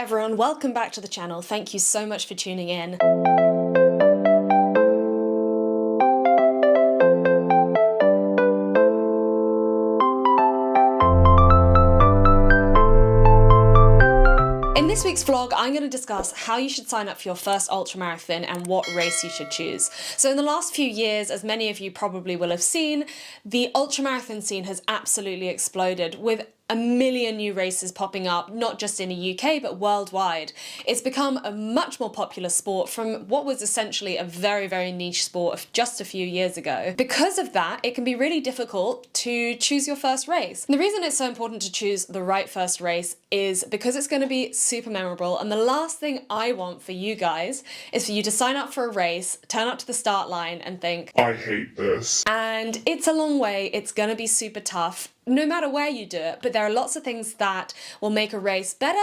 everyone, welcome back to the channel. Thank you so much for tuning in. In this week's vlog, I'm going to discuss how you should sign up for your first ultramarathon and what race you should choose. So in the last few years, as many of you probably will have seen, the ultramarathon scene has absolutely exploded with a million new races popping up, not just in the UK, but worldwide. It's become a much more popular sport from what was essentially a very, very niche sport of just a few years ago. Because of that, it can be really difficult to choose your first race. And the reason it's so important to choose the right first race is because it's going to be super memorable. And the last thing I want for you guys is for you to sign up for a race, turn up to the start line and think, I hate this. And it's a long way, it's going to be super tough, no matter where you do it, but there are lots of things that will make a race better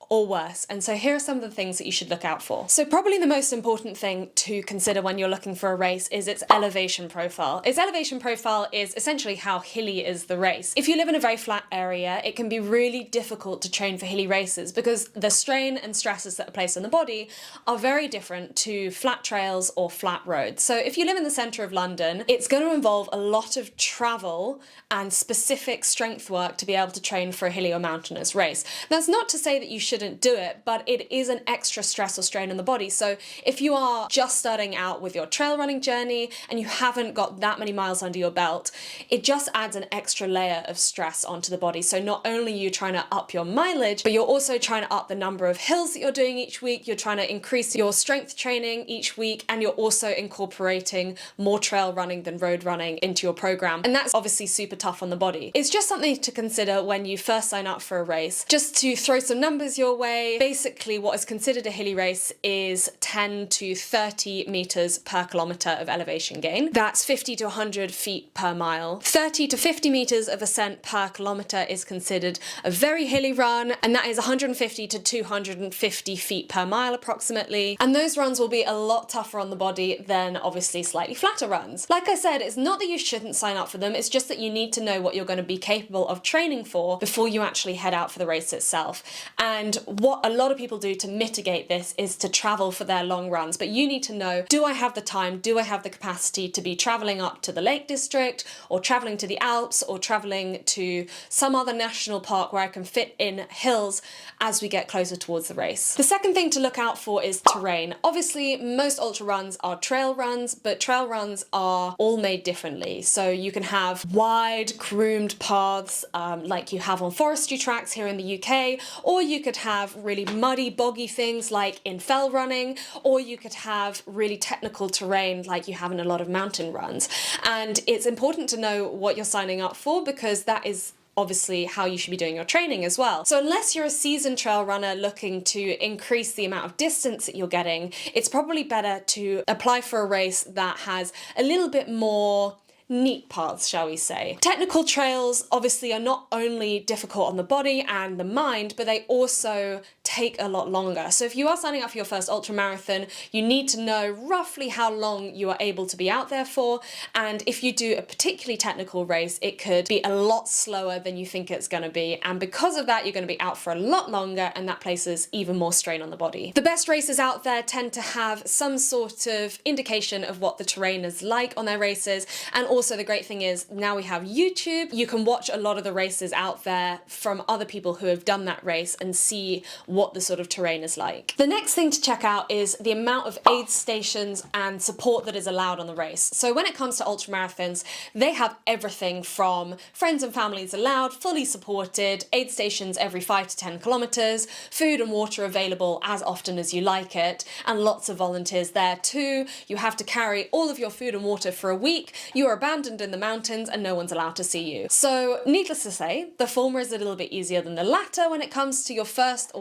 or worse. And so here are some of the things that you should look out for. So probably the most important thing to consider when you're looking for a race is its elevation profile. Its elevation profile is essentially how hilly is the race. If you live in a very flat area, it can be really difficult to train for hilly races because the strain and stresses that are placed on the body are very different to flat trails or flat roads. So if you live in the centre of London, it's going to involve a lot of travel and specific strength work to be able to train for a hilly or mountainous race. That's not to say that you shouldn't do it, but it is an extra stress or strain on the body. So if you are just starting out with your trail running journey and you haven't got that many miles under your belt, it just adds an extra layer of stress onto the body. So not only are you trying to up your mileage, but you're also trying to up the number of hills that you're doing each week, you're trying to increase your strength training each week, and you're also incorporating more trail running than road running into your program. And that's obviously super tough on the body. It's just something to consider when you first sign up for a race. Just to throw some numbers your way, basically what is considered a hilly race is 10 to 30 meters per kilometer of elevation gain. That's 50 to 100 feet per mile. 30 to 50 meters of ascent per kilometer is considered a very hilly run, and that is 150 to 250 feet per mile approximately. And those runs will be a lot tougher on the body than obviously slightly flatter runs. Like I said, it's not that you shouldn't sign up for them, it's just that you need to know what you're going to be capable of training for before you actually head out for the race itself. And what a lot of people do to mitigate this is to travel for their long runs, but you need to know, do I have the time, do I have the capacity to be traveling up to the Lake District or traveling to the Alps or traveling to some other national park where I can fit in hills as we get closer towards the race. The second thing to look out for is terrain. Obviously, most ultra runs are trail runs, but trail runs are all made differently. So you can have wide, groomed paths like you have on forestry tracks here in the UK, or you could have really muddy, boggy things like in fell running, or you could have really technical terrain like you have in a lot of mountain runs. And it's important to know what you're signing up for because that is obviously how you should be doing your training as well. So unless you're a seasoned trail runner looking to increase the amount of distance that you're getting, it's probably better to apply for a race that has a little bit more neat paths, shall we say. Technical trails obviously are not only difficult on the body and the mind, but they also take a lot longer. So if you are signing up for your first ultramarathon, you need to know roughly how long you are able to be out there for. And if you do a particularly technical race, it could be a lot slower than you think it's going to be. And because of that, you're going to be out for a lot longer, and that places even more strain on the body. The best racers out there tend to have some sort of indication of what the terrain is like on their races. And also the great thing is now we have YouTube. You can watch a lot of the races out there from other people who have done that race and see what the sort of terrain is like. The next thing to check out is the amount of aid stations and support that is allowed on the race. So when it comes to ultramarathons, they have everything from friends and families allowed, fully supported, aid stations every 5 to 10 kilometers, food and water available as often as you like it, and lots of volunteers there too. You have to carry all of your food and water for a week. You are abandoned in the mountains and no one's allowed to see you. So needless to say, the former is a little bit easier than the latter when it comes to your first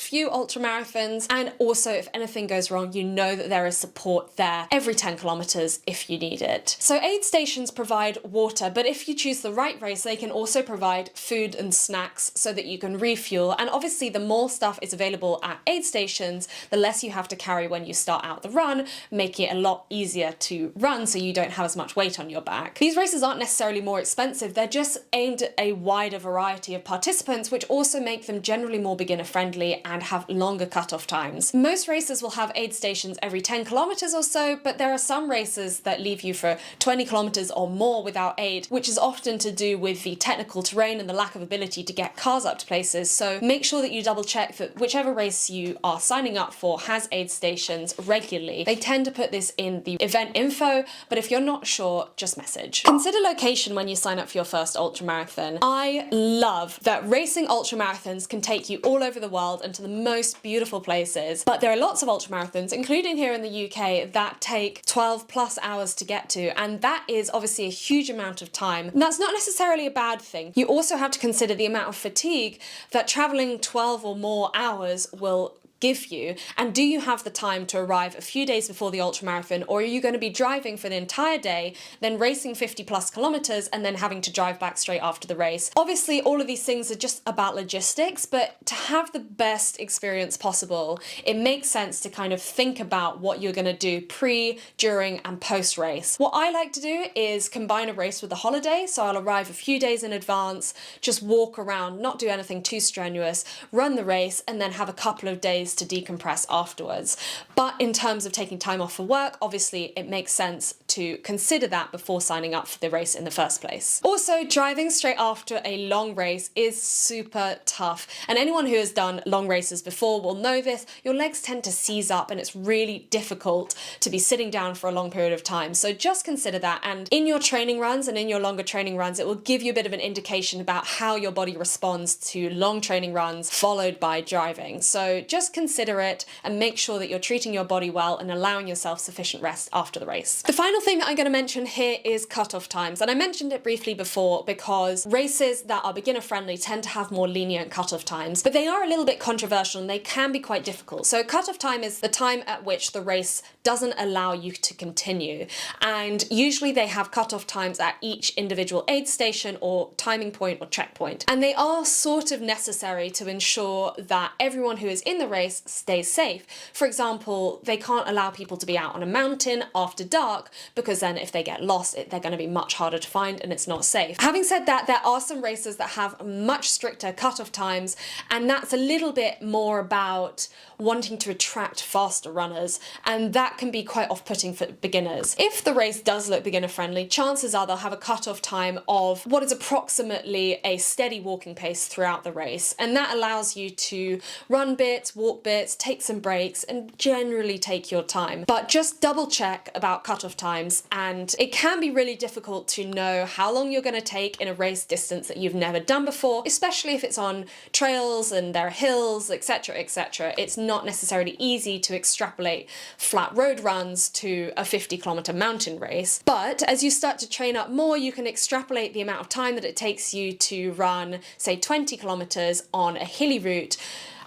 few ultramarathons. And also if anything goes wrong, you know that there is support there every 10 kilometers if you need it. So aid stations provide water, but if you choose the right race, they can also provide food and snacks so that you can refuel. And obviously the more stuff is available at aid stations, the less you have to carry when you start out the run, making it a lot easier to run so you don't have as much weight on your back. These races aren't necessarily more expensive, they're just aimed at a wider variety of participants, which also make them generally more beginner friendly friendly and have longer cutoff times. Most races will have aid stations every 10 kilometers or so, but there are some races that leave you for 20 kilometers or more without aid, which is often to do with the technical terrain and the lack of ability to get cars up to places. So make sure that you double check that whichever race you are signing up for has aid stations regularly. They tend to put this in the event info, but if you're not sure, just message. Consider location when you sign up for your first ultramarathon. I love that racing ultramarathons can take you all over the world and to the most beautiful places, but there are lots of ultramarathons, including here in the UK, that take 12 plus hours to get to, and that is obviously a huge amount of time. And that's not necessarily a bad thing. You also have to consider the amount of fatigue that traveling 12 or more hours will give you, and do you have the time to arrive a few days before the ultramarathon, or are you going to be driving for the entire day, then racing 50 plus kilometers and then having to drive back straight after the race? Obviously all of these things are just about logistics, but to have the best experience possible, it makes sense to kind of think about what you're going to do pre, during and post race. What I like to do is combine a race with a holiday, so I'll arrive a few days in advance, just walk around, not do anything too strenuous, run the race, and then have a couple of days to decompress afterwards. But in terms of taking time off for work, obviously it makes sense to consider that before signing up for the race in the first place. Also, driving straight after a long race is super tough, and anyone who has done long races before will know this. Your legs tend to seize up and it's really difficult to be sitting down for a long period of time. So just consider that, and in your training runs and in your longer training runs, it will give you a bit of an indication about how your body responds to long training runs followed by driving. So just consider it and make sure that you're treating your body well and allowing yourself sufficient rest after the race. The final thing that I'm going to mention here is cutoff times, and I mentioned it briefly before because races that are beginner friendly tend to have more lenient cutoff times, but they are a little bit controversial and they can be quite difficult. So cutoff time is the time at which the race doesn't allow you to continue, and usually they have cutoff times at each individual aid station or timing point or checkpoint, and they are sort of necessary to ensure that everyone who is in the race stays safe. For example, they can't allow people to be out on a mountain after dark because then if they get lost, they're going to be much harder to find and it's not safe. Having said that, there are some races that have much stricter cutoff times, and that's a little bit more about wanting to attract faster runners, and that can be quite off-putting for beginners. If the race does look beginner friendly, chances are they'll have a cutoff time of what is approximately a steady walking pace throughout the race, and that allows you to run bits, walk bits, take some breaks, and generally take your time. But just double check about cutoff times, and it can be really difficult to know how long you're going to take in a race distance that you've never done before, especially if it's on trails and there are hills, etc, etc. It's not necessarily easy to extrapolate flat road runs to a 50-kilometer mountain race, but as you start to train up more, you can extrapolate the amount of time that it takes you to run, say, 20 kilometers on a hilly route,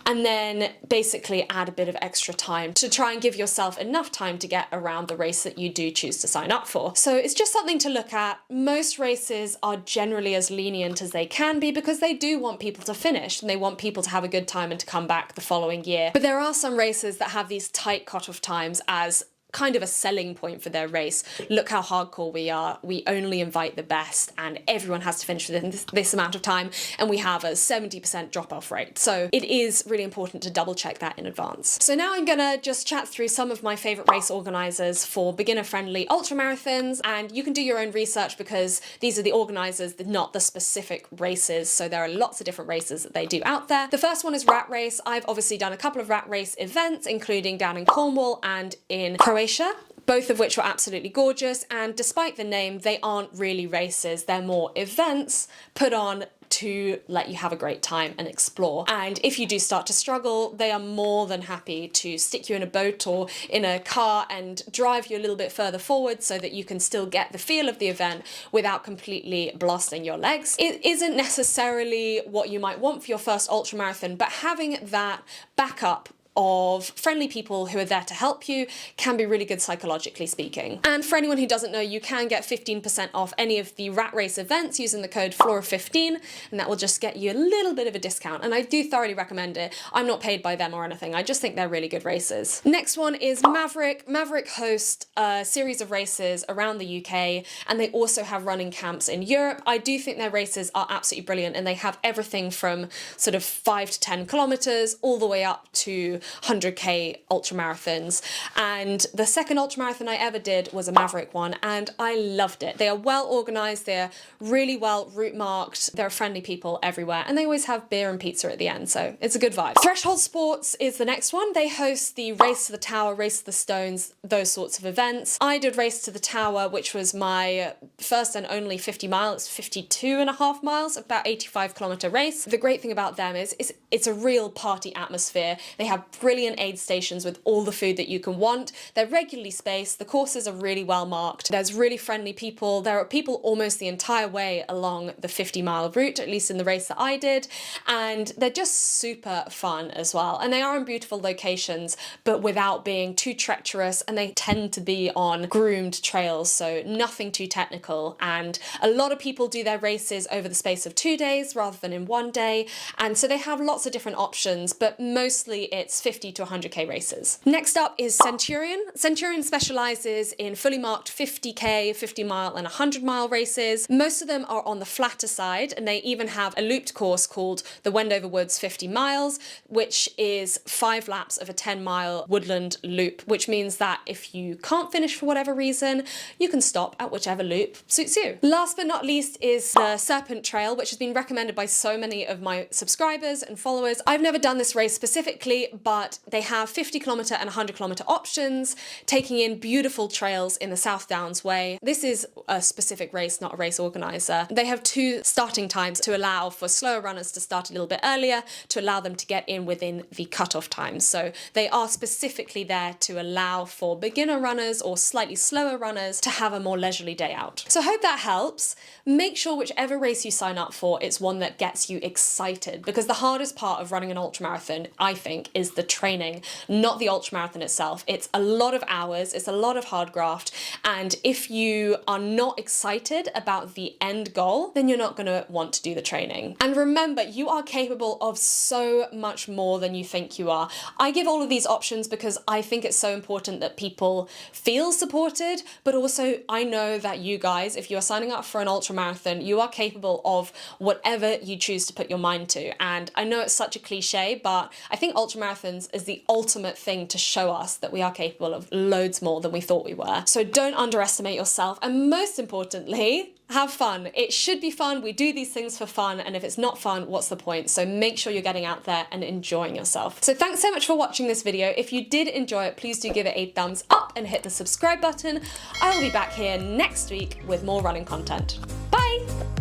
and then basically add a bit of extra time to try and give yourself enough time to get around the race that you do choose to sign up for. So it's just something to look at. Most races are generally as lenient as they can be because they do want people to finish and they want people to have a good time and to come back the following year. But there are some races that have these tight cutoff times as kind of a selling point for their race. Look how hardcore we are. We only invite the best and everyone has to finish within this amount of time, and we have a 70% drop-off rate. So it is really important to double check that in advance. So now I'm gonna just chat through some of my favorite race organizers for beginner-friendly ultramarathons, and you can do your own research because these are the organizers, not the specific races. So there are lots of different races that they do out there. The first one is Rat Race. I've obviously done a couple of Rat Race events, including down in Cornwall and in Croatia, both of which were absolutely gorgeous, and despite the name, they aren't really races. They're more events put on to let you have a great time and explore. And if you do start to struggle, they are more than happy to stick you in a boat or in a car and drive you a little bit further forward so that you can still get the feel of the event without completely blasting your legs. It isn't necessarily what you might want for your first ultramarathon, but having that backup of friendly people who are there to help you can be really good psychologically speaking. And for anyone who doesn't know, you can get 15% off any of the rat race events using the code Flora15, and that will just get you a little bit of a discount. And I do thoroughly recommend it. I'm not paid by them or anything. I just think they're really good races. Next one is Maverick. Maverick host a series of races around the UK, and they also have running camps in Europe. I do think their races are absolutely brilliant, and they have everything from sort of 5 to 10 kilometers all the way up to 100k ultramarathons. And the second ultramarathon I ever did was a Maverick one, and I loved it. They are well organized, they're really well route marked, there are friendly people everywhere, and they always have beer and pizza at the end, so it's a good vibe. Threshold Sports is the next one. They host the Race to the Tower, Race to the Stones, those sorts of events. I did Race to the Tower, which was my first and only 50 miles, 52.5 miles, about 85-kilometer race. The great thing about them is it's a real party atmosphere. They have brilliant aid stations with all the food that you can want. They're regularly spaced. The courses are really well marked. There's really friendly people. There are people almost the entire way along the 50-mile route, at least in the race that I did. And they're just super fun as well. And they are in beautiful locations, but without being too treacherous. And they tend to be on groomed trails, so nothing too technical. And a lot of people do their races over the space of 2 days rather than in 1 day. And so they have lots of different options, but mostly it's 50 to 100k races. Next up is Centurion. Centurion specializes in fully marked 50k, 50 mile and 100 mile races. Most of them are on the flatter side, and they even have a looped course called the Wendover Woods 50 miles, which is 5 laps of a 10-mile woodland loop, which means that if you can't finish for whatever reason, you can stop at whichever loop suits you. Last but not least is the Serpent Trail, which has been recommended by so many of my subscribers and followers. I've never done this race specifically, but they have 50-kilometer and 100-kilometer options, taking in beautiful trails in the South Downs Way. This is a specific race, not a race organizer. They have 2 starting times to allow for slower runners to start a little bit earlier, to allow them to get in within the cutoff times. So they are specifically there to allow for beginner runners or slightly slower runners to have a more leisurely day out. So I hope that helps. Make sure whichever race you sign up for, it's one that gets you excited, because the hardest part of running an ultramarathon, I think, is the training, not the ultramarathon itself. It's a lot of hours, it's a lot of hard graft, and if you are not excited about the end goal, then you're not going to want to do the training. And remember, you are capable of so much more than you think you are. I give all of these options because I think it's so important that people feel supported, but also I know that you guys, if you are signing up for an ultramarathon, you are capable of whatever you choose to put your mind to. And I know it's such a cliche, but I think ultramarathons is the ultimate thing to show us that we are capable of loads more than we thought we were. So don't underestimate yourself, and most importantly, have fun. It should be fun. We do these things for fun, and if it's not fun, what's the point? So make sure you're getting out there and enjoying yourself. So thanks so much for watching this video. If you did enjoy it, please do give it a thumbs up and hit the subscribe button. I will be back here next week with more running content. Bye!